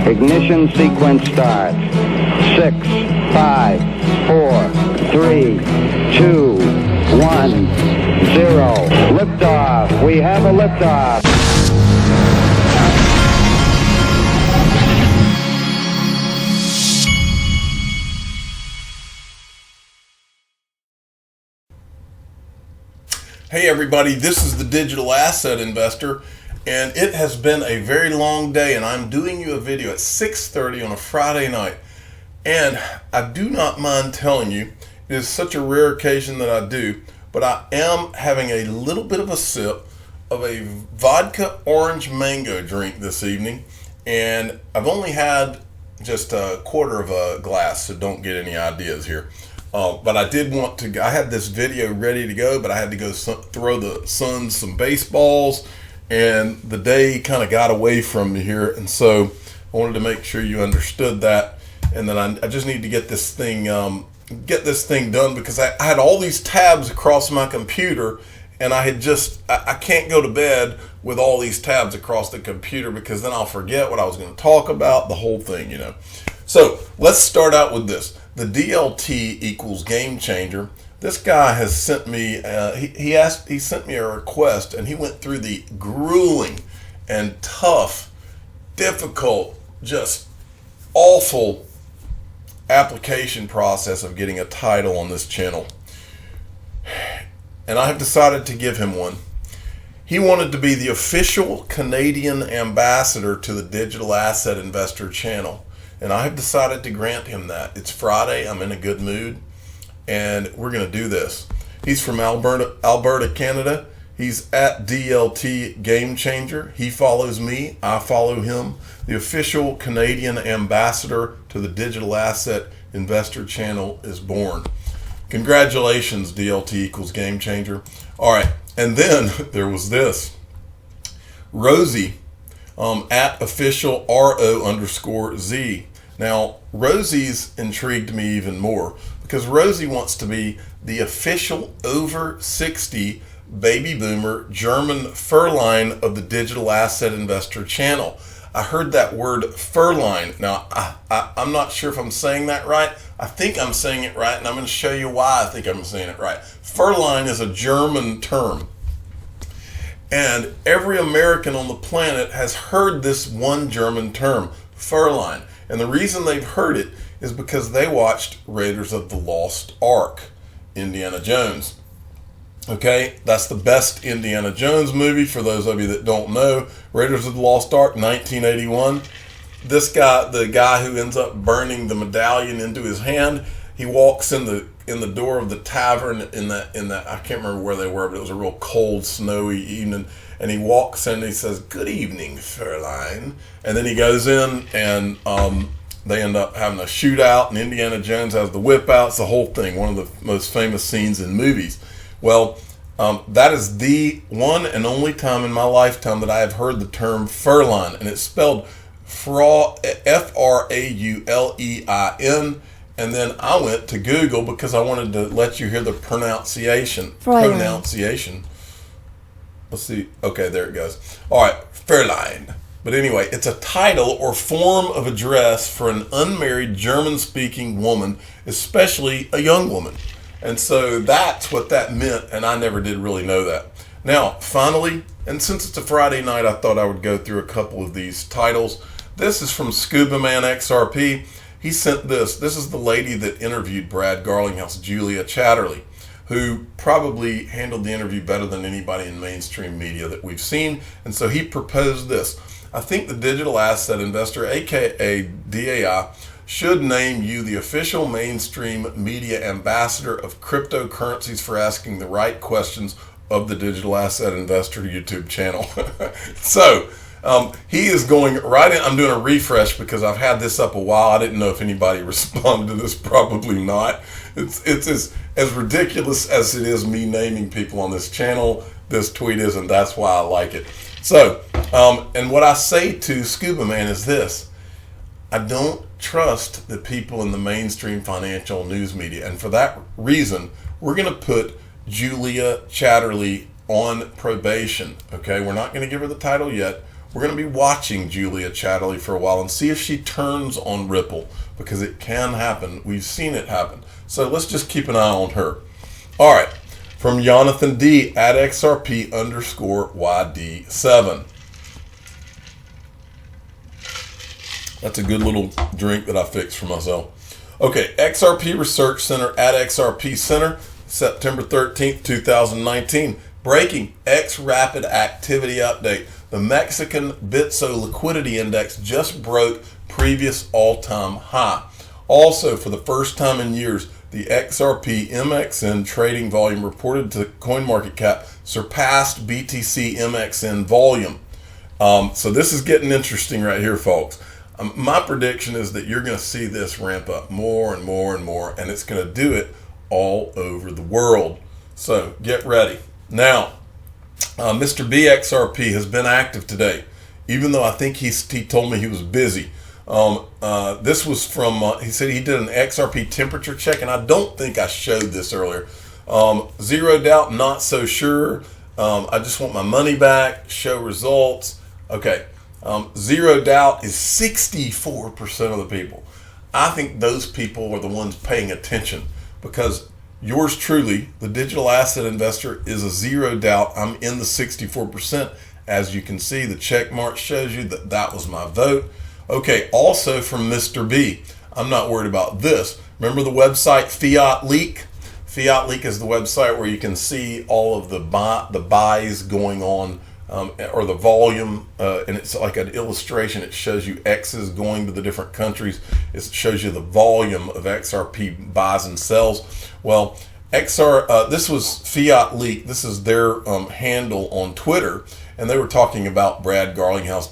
Ignition sequence starts. 6, 5, 4, 3, 2, 1, 0. Liftoff. We have a liftoff. Hey everybody, this is the Digital Asset Investor, and it has been a very long day, and I'm doing you a video at 6:30 on a Friday night. And I do not mind telling you, it is such a rare occasion that I do, but I am having a little bit of a sip of a vodka orange mango drink this evening, and I've only had just a quarter of a glass, so don't get any ideas here. But I did want to, I had this video ready to go, but I had to go throw the Suns some baseballs, and the day kind of got away from me here, and so I wanted to make sure you understood that, and then I just need to get this thing done, because I had all these tabs across my computer, and I can't go to bed with all these tabs across the computer, because then I'll forget what I was going to talk about, the whole thing, you know. So let's start out with this. The DLT equals game changer. This guy has sent me, he sent me a request, and he went through the grueling and tough, difficult, just awful application process of getting a title on this channel. And I have decided to give him one. He wanted to be the official Canadian ambassador to the Digital Asset Investor channel. And I have decided to grant him that. It's Friday, I'm in a good mood, and we're going to do this. He's from Alberta, Canada. He's at DLT Game Changer. He follows me, I follow him. The official Canadian ambassador to the Digital Asset Investor channel is born. Congratulations, DLT equals Game Changer. All right, and then there was this. Rosie. At official RO_Z. Now, Rosie's intrigued me even more, because Rosie wants to be the official over 60 baby boomer German Furline of the Digital Asset Investor channel. I heard that word Furline. Now, I'm not sure if I'm saying that right. I think I'm saying it right, and I'm going to show you why I think I'm saying it right. Furline is a German term. And every American on the planet has heard this one German term, Furline. And the reason they've heard it is because they watched Raiders of the Lost Ark, Indiana Jones. Okay, that's the best Indiana Jones movie, for those of you that don't know. Raiders of the Lost Ark, 1981. This guy, the guy who ends up burning the medallion into his hand, he walks in the door of the tavern in that I can't remember where they were, but it was a real cold, snowy evening, and he walks in and he says, "Good evening, Furline," and then he goes in, and they end up having a shootout, and Indiana Jones has the whip out. It's the whole thing, one of the most famous scenes in movies. Well, that is the one and only time in my lifetime that I have heard the term Furline, and it's spelled F-R-A-U-L-E-I-N. And then I went to Google because I wanted to let you hear the pronunciation. Pronunciation. Let's see. Okay, there it goes. All right, Furline. But anyway, it's a title or form of address for an unmarried German-speaking woman, especially a young woman. And so that's what that meant, and I never did really know that. Now, finally, and since it's a Friday night, I thought I would go through a couple of these titles. This is from Scuba Man XRP. He sent this. This is the lady that interviewed Brad Garlinghouse, Julia Chatterley, who probably handled the interview better than anybody in mainstream media that we've seen. And so he proposed this. I think the Digital Asset Investor, aka DAI, should name you the official mainstream media ambassador of cryptocurrencies for asking the right questions of the Digital Asset Investor YouTube channel. So he is going right in. I'm doing a refresh because I've had this up a while. I didn't know if anybody responded to this. Probably not. It's as ridiculous as it is me naming people on this channel. This tweet is, and that's why I like it. So, and what I say to Scuba Man is this: I don't trust the people in the mainstream financial news media, and for that reason, we're going to put Julia Chatterley on probation. Okay, we're not going to give her the title yet. We're going to be watching Julia Chatterley for a while and see if she turns on Ripple, because it can happen. We've seen it happen. So let's just keep an eye on her. All right. From Jonathan D at XRP_YD7. That's a good little drink that I fixed for myself. Okay, XRP Research Center at XRP Center, September 13th, 2019. Breaking X Rapid Activity Update. The Mexican Bitso Liquidity Index just broke previous all-time high. Also, for the first time in years, the XRP MXN trading volume reported to CoinMarketCap surpassed BTC MXN volume. So this is getting interesting right here, folks. My prediction is that you're going to see this ramp up more and more and more, and it's going to do it all over the world. So get ready. Now, Mr. BXRP has been active today, even though I think he told me he was busy. This was from, he said he did an XRP temperature check, and I don't think I showed this earlier. Zero doubt, not so sure. I just want my money back, show results. Okay. Zero doubt is 64% of the people. I think those people are the ones paying attention, because yours truly, the digital asset investor, is a zero doubt. I'm in the 64%. As you can see, the check mark shows you that that was my vote. Okay, also from Mr. B. I'm not worried about this. Remember the website Fiat Leak? Fiat Leak is the website where you can see all of the buys going on, or the volume, and it's like an illustration. It shows you X's going to the different countries. It shows you the volume of XRP buys and sells. Well, this was Fiat Leak. This is their handle on Twitter, and they were talking about Brad Garlinghouse,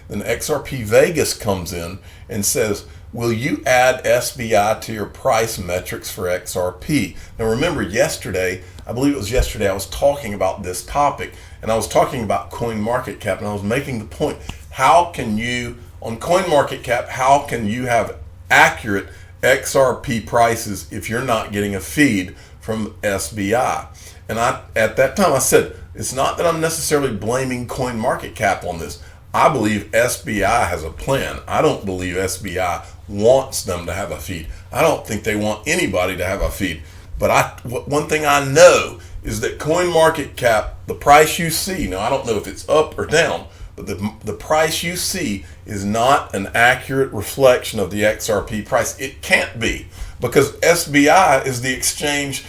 Then XRP Vegas comes in and says, will you add SBI to your price metrics for XRP? Now remember, yesterday, I believe it was yesterday, I was talking about this topic, and I was talking about CoinMarketCap, and I was making the point, how can you, on CoinMarketCap, how can you have accurate XRP prices if you're not getting a feed from SBI? And at that time I said, it's not that I'm necessarily blaming CoinMarketCap on this. I believe SBI has a plan. I don't believe SBI wants them to have a feed. I don't think they want anybody to have a feed. But one thing I know is that CoinMarketCap, the price you see, now I don't know if it's up or down, but the price you see is not an accurate reflection of the XRP price. It can't be, because SBI is the exchange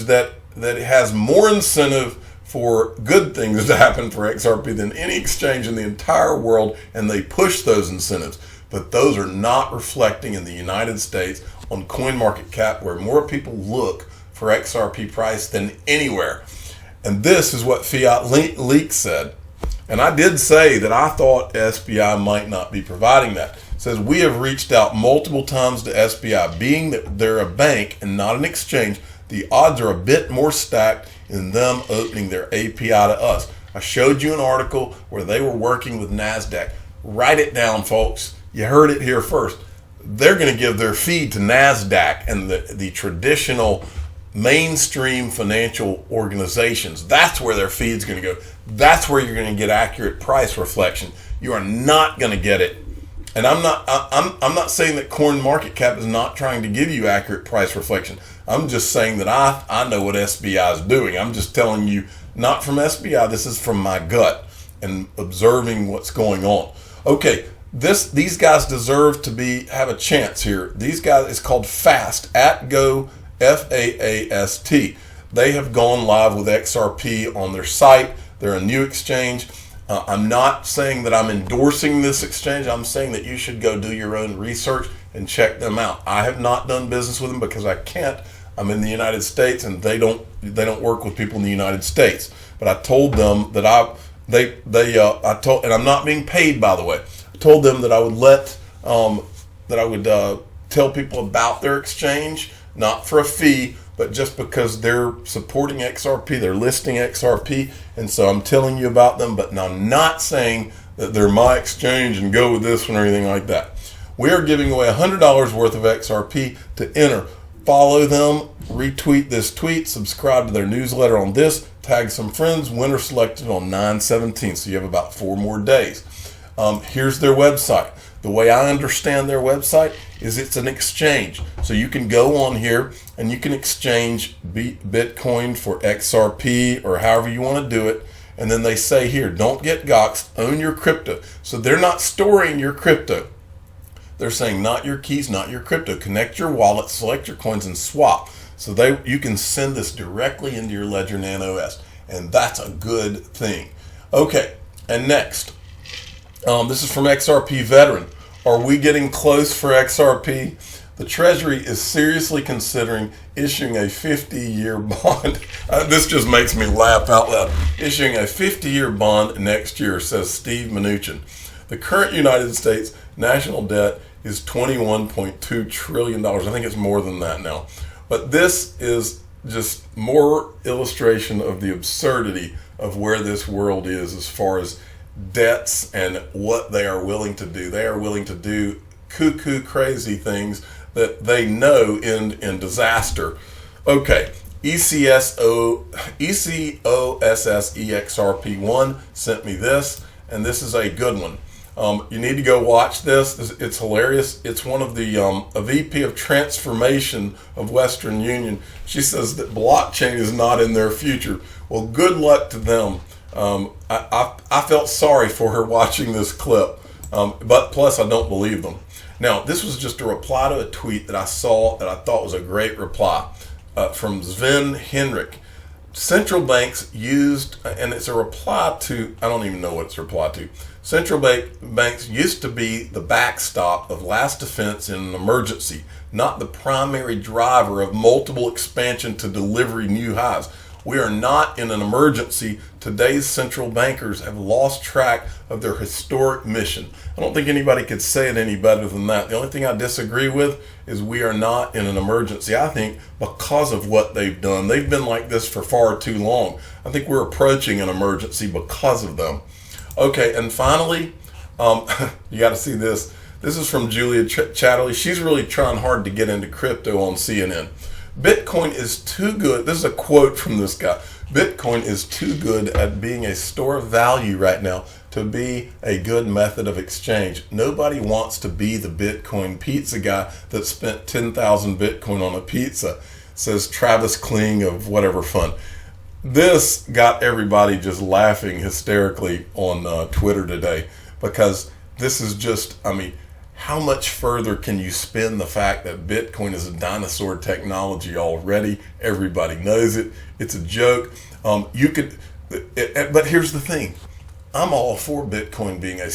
that has more incentive for good things to happen for XRP than any exchange in the entire world, and they push those incentives. But those are not reflecting in the United States on CoinMarketCap, where more people look for XRP price than anywhere. And this is what Fiat Leak said. And I did say that I thought SBI might not be providing that. It says, we have reached out multiple times to SBI. Being that they're a bank and not an exchange, the odds are a bit more stacked in them opening their API to us. I showed you an article where they were working with NASDAQ. Write it down, folks. You heard it here first. They're going to give their feed to NASDAQ and the traditional mainstream financial organizations. That's where their feed's going to go. That's where you're going to get accurate price reflection. You are not going to get it. And I'm not saying that CoinMarketCap is not trying to give you accurate price reflection. I'm just saying that I know what SBI is doing. I'm just telling you, not from SBI. This is from my gut and observing what's going on. Okay, these guys deserve to have a chance here. These guys, it's called FAST, @Go, FAAST. They have gone live with XRP on their site. They're a new exchange. I'm not saying that I'm endorsing this exchange. I'm saying that you should go do your own research and check them out. I have not done business with them because I can't. I'm in the United States, and they don't work with people in the United States. But I told them that and I'm not being paid, by the way. I told them that I would tell people about their exchange, not for a fee, but just because they're supporting XRP, they're listing XRP, and so I'm telling you about them, but I'm not saying that they're my exchange and go with this one or anything like that. We are giving away $100 worth of XRP to enter. follow them, retweet this tweet, subscribe to their newsletter on this, tag some friends. Winner selected on 9/17, so you have about 4 more days. Here's their website. The way I understand their website is it's an exchange. So you can go on here and you can exchange Bitcoin for XRP or however you want to do it. And then they say here, don't get doxxed, own your crypto. So they're not storing your crypto. They're saying not your keys, not your crypto. Connect your wallet, select your coins, and swap. So you can send this directly into your Ledger Nano S. And that's a good thing. Okay, and next. This is from XRP Veteran. Are we getting close for XRP? The Treasury is seriously considering issuing a 50-year bond. This just makes me laugh out loud. Issuing a 50-year bond next year, says Steve Mnuchin. The current United States national debt is $21.2 trillion. I think it's more than that now. But this is just more illustration of the absurdity of where this world is as far as debts and what they are willing to do. They are willing to do cuckoo crazy things that they know end in disaster. Okay, ECOSSEXRP1 sent me this, and this is a good one. You need to go watch this. It's hilarious. It's one of the a VP of Transformation of Western Union. She says that blockchain is not in their future. Well, good luck to them. I felt sorry for her watching this clip, but plus I don't believe them. Now, this was just a reply to a tweet that I saw that I thought was a great reply from Sven Henrik. Central banks used, and it's a reply to, I don't even know what it's a reply to. Central banks used to be the backstop of last defense in an emergency, not the primary driver of multiple expansion to delivery new highs. We are not in an emergency. Today's central bankers have lost track of their historic mission. I don't think anybody could say it any better than that. The only thing I disagree with is we are not in an emergency. I think because of what they've done, they've been like this for far too long. I think we're approaching an emergency because of them. Okay, and finally, you got to see this. This is from Julia Chatterley. She's really trying hard to get into crypto on CNN. Bitcoin is too good. This is a quote from this guy. Bitcoin is too good at being a store of value right now to be a good method of exchange. Nobody wants to be the Bitcoin pizza guy that spent 10,000 Bitcoin on a pizza, says Travis Kling of Whatever Fun. This got everybody just laughing hysterically on Twitter today, because this is just, I mean, how much further can you spin the fact that Bitcoin is a dinosaur technology already? Everybody knows it. It's a joke. But here's the thing. I'm all for Bitcoin being a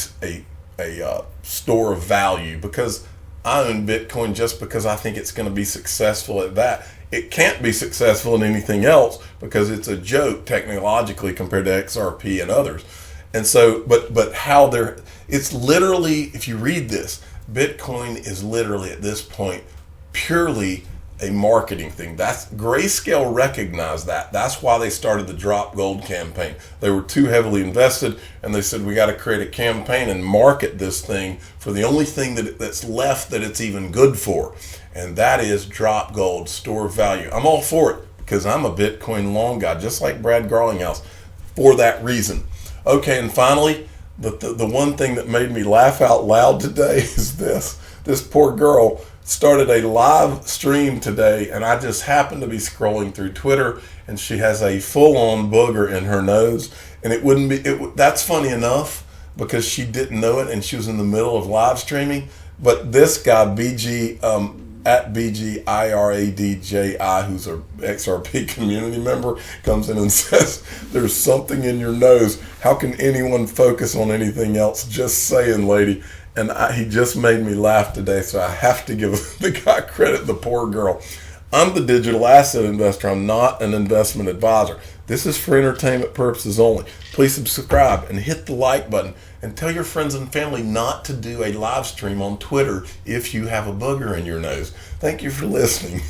store of value, because I own Bitcoin just because I think it's going to be successful at that. It can't be successful in anything else because it's a joke technologically compared to XRP and others. And so, but how they're, it's literally, if you read this, Bitcoin is literally at this point purely a marketing thing. That's Grayscale recognized that. That's why they started the Drop Gold campaign. They were too heavily invested, and they said we got to create a campaign and market this thing for the only thing that's left that it's even good for, and that is Drop Gold, store of value. I'm all for it because I'm a Bitcoin long guy, just like Brad Garlinghouse, for that reason. Okay, and finally, the one thing that made me laugh out loud today is this. This poor girl started a live stream today, and I just happened to be scrolling through Twitter, and she has a full-on booger in her nose, and it wouldn't be, that's funny enough because she didn't know it and she was in the middle of live streaming. But this guy, at BGIRADJI, who's an XRP community member, comes in and says, there's something in your nose. How can anyone focus on anything else? Just saying, lady. And he just made me laugh today, so I have to give the guy credit, the poor girl. I'm the digital asset investor. I'm not an investment advisor. This is for entertainment purposes only. Please subscribe and hit the like button, and tell your friends and family not to do a live stream on Twitter if you have a booger in your nose. Thank you for listening.